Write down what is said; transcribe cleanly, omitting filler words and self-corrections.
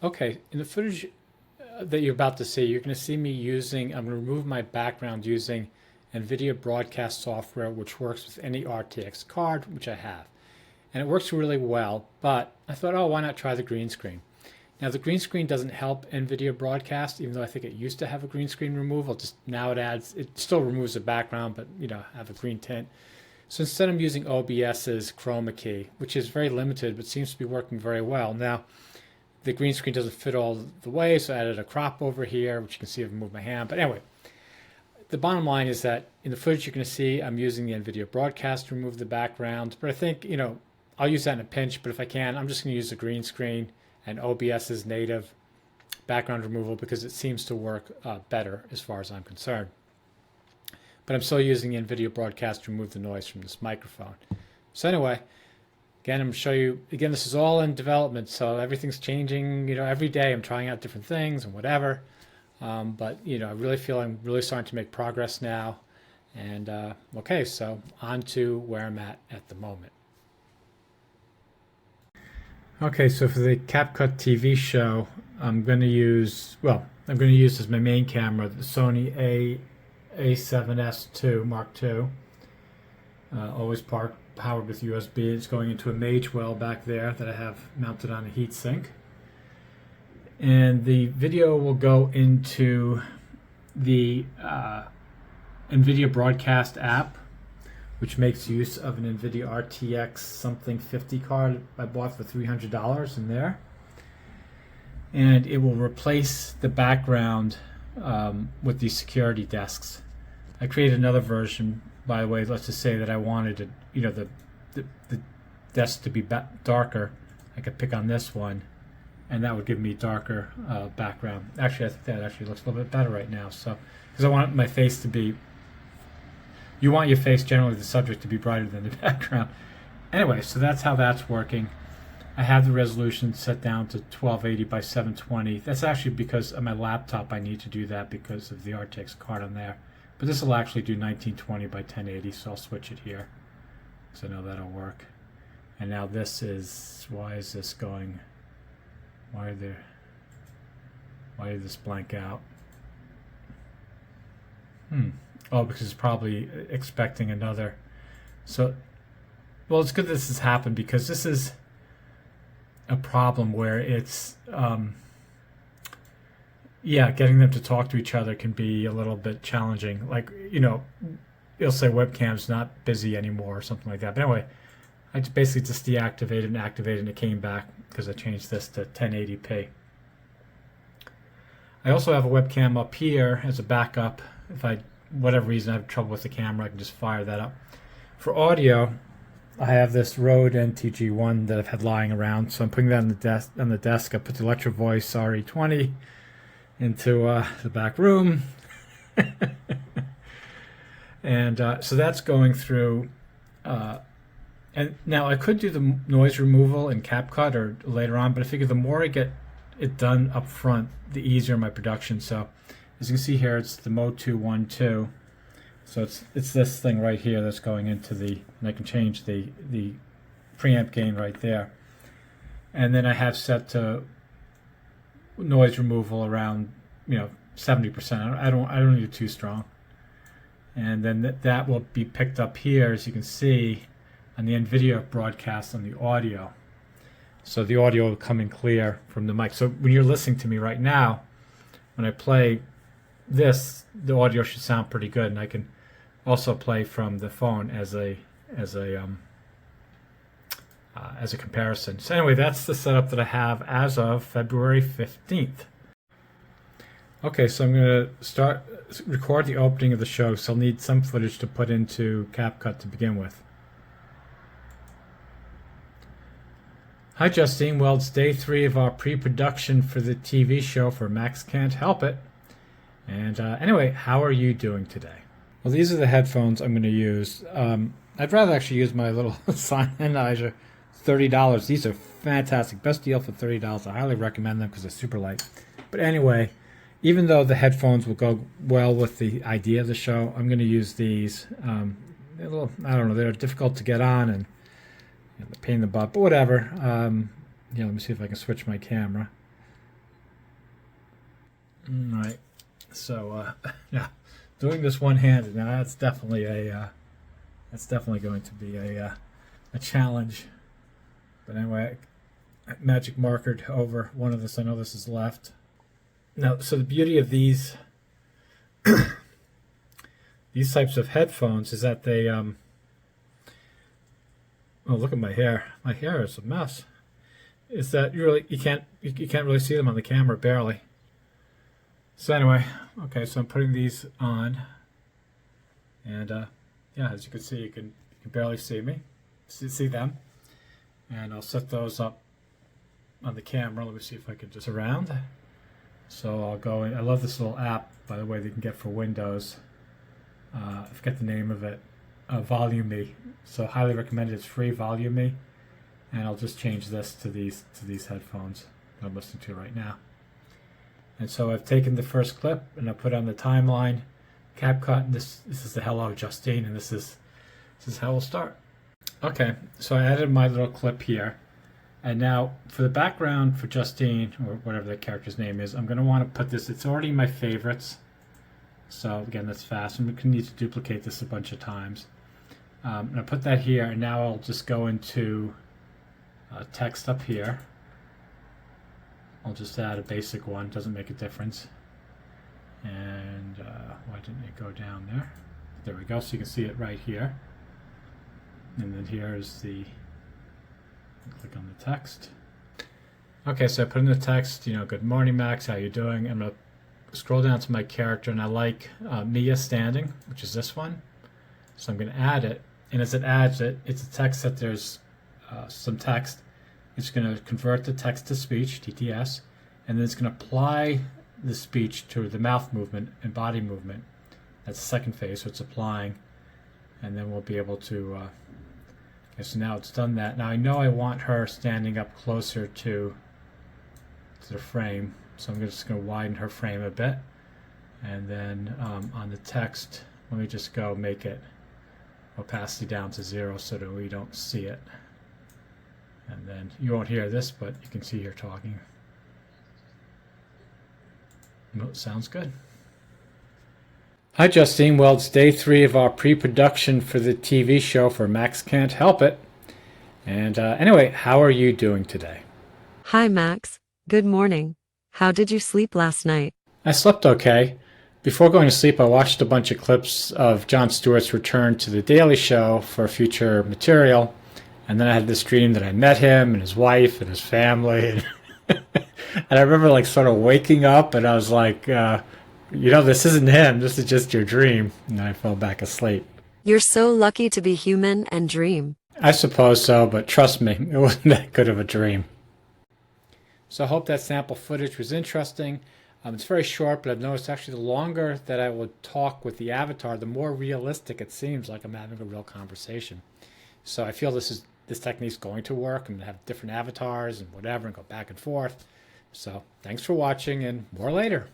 Okay, in the footage that you're about to see, you're going to see me using, I'm going to remove my background using NVIDIA Broadcast software, which works with any RTX card, which I have. And it works really well, but I thought, oh, why not try the green screen? Now, the green screen doesn't help NVIDIA Broadcast, even though I think it used to have a green screen removal. Just now it still removes the background, but have a green tint. So instead I'm using OBS's chroma key, which is very limited, but seems to be working very well. Now, the green screen doesn't fit all the way, so I added a crop over here, which you can see if I move my hand. But anyway, the bottom line is that in the footage you're going to see, I'm using the NVIDIA Broadcast to remove the background. But I think, I'll use that in a pinch, but if I can, I'm just going to use the green screen and OBS's native background removal because it seems to work better as far as I'm concerned. But I'm still using the NVIDIA Broadcast to remove the noise from this microphone. So anyway, again, I'm going to show you, again, this is all in development, so everything's changing, every day I'm trying out different things and whatever. But, I really feel I'm really starting to make progress now. And, okay, so on to where I'm at the moment. Okay, so for the Capcut TV show, I'm going to use as my main camera the Sony A7S II Mark II. Always powered with USB. It's going into a mage well back there that I have mounted on a heatsink. And the video will go into the NVIDIA Broadcast app, which makes use of an NVIDIA RTX something 50 card I bought for $300 in there. And it will replace the background with these security desks. I created another version, by the way. Let's just say that I wanted it, the desk to be darker. I could pick on this one, and that would give me darker background. Actually, I think that actually looks a little bit better right now. So, because I want my face to be, you want your face, generally the subject, to be brighter than the background. Anyway, so that's how that's working. I have the resolution set down to 1280 by 720. That's actually because on my laptop I need to do that because of the RTX card on there. But this will actually do 1920 by 1080, so I'll switch it here because I know that'll work. And now this is, why is this going, why did this blank out? Oh, because it's probably expecting another. So, well, it's good this has happened because this is a problem where it's, getting them to talk to each other can be a little bit challenging. Like, it'll say webcam's not busy anymore or something like that. But anyway, I basically just deactivated and activated and it came back because I changed this to 1080p. I also have a webcam up here as a backup. If whatever reason I have trouble with the camera, I can just fire that up. For audio, I have this Rode NTG1 that I've had lying around, so I'm putting that on the desk. I put the Electro Voice RE20 into the back room, and so that's going through. And now I could do the noise removal in Capcut or later on, but I figure the more I get it done up front, the easier my production. So as you can see here, it's the Mode 212. So it's this thing right here that's going into the, and I can change the preamp gain right there. And then I have set to noise removal around 70%. I don't need it too strong. And then that will be picked up here, as you can see, on the NVIDIA Broadcast on the audio. So the audio will come in clear from the mic. So when you're listening to me right now, when I play this, the audio should sound pretty good, and I can also play from the phone as a comparison. So anyway, that's the setup that I have as of February 15th. Okay, so I'm going to record the opening of the show, so I'll need some footage to put into Capcut to begin with. Hi Justine, well, it's day 3 of our pre-production for the TV show for Max Can't Help It. And anyway, how are you doing today? Well, these are the headphones I'm going to use. I'd rather actually use my little Sennheiser, $30. These are fantastic. Best deal for $30. I highly recommend them because they're super light. But anyway, even though the headphones will go well with the idea of the show, I'm going to use these. They're a little, I don't know, they're difficult to get on and a pain in the butt, but whatever. Let me see if I can switch my camera. All right. So yeah, doing this one-handed now, that's definitely going to be a challenge. But anyway, I magic markered over one of this. I know this is left. Now, so the beauty of these these types of headphones is that they oh, look at my hair. My hair is a mess. Is that you can't really see them on the camera, barely. So anyway, okay, so I'm putting these on, and yeah, as you can see, you can barely see me, see them, and I'll set those up on the camera. Let me see if I can just around. So I'll go in. I love this little app, by the way, that you can get for Windows. I forget the name of it. Volume Me. So highly recommended. It's free. Volume Me, and I'll just change this to these headphones that I'm listening to right now. And so I've taken the first clip and I put on the timeline, Capcut, and this is the Hello Justine, and this is how we'll start. Okay, so I added my little clip here, and now for the background for Justine, or whatever the character's name is, I'm going to want to put this. It's already in my favorites, so again, that's fast. I'm going to need to duplicate this a bunch of times. And I put that here, and now I'll just go into text up here. I'll just add a basic one, doesn't make a difference. And why didn't it go down there? There we go, so you can see it right here. And then here is click on the text. Okay, so I put in the text, good morning, Max, how you doing? I'm gonna scroll down to my character, and I like Mia standing, which is this one. So I'm gonna add it, and as it adds it, it's a text that there's some text. It's going to convert the text to speech, TTS, and then it's going to apply the speech to the mouth movement and body movement. That's the second phase, so it's applying, and then we'll be able to, okay, so now it's done that. Now I know I want her standing up closer to the frame, so I'm just going to widen her frame a bit, and then on the text, let me just go make it opacity down to 0 so that we don't see it. And then you won't hear this, but you can see her talking. No, sounds good. Hi, Justine. Well, it's day 3 of our pre-production for the TV show for Max Can't Help It. And anyway, how are you doing today? Hi, Max. Good morning. How did you sleep last night? I slept okay. Before going to sleep, I watched a bunch of clips of Jon Stewart's return to The Daily Show for future material. And then I had this dream that I met him and his wife and his family. And I remember sort of waking up, and I was like, this isn't him. This is just your dream. And then I fell back asleep. You're so lucky to be human and dream. I suppose so, but trust me, it wasn't that good of a dream. So I hope that sample footage was interesting. It's very short, but I've noticed actually the longer that I would talk with the avatar, the more realistic it seems like I'm having a real conversation. So I feel this technique's going to work. I'm going to have different avatars and whatever and go back and forth. So thanks for watching, and more later.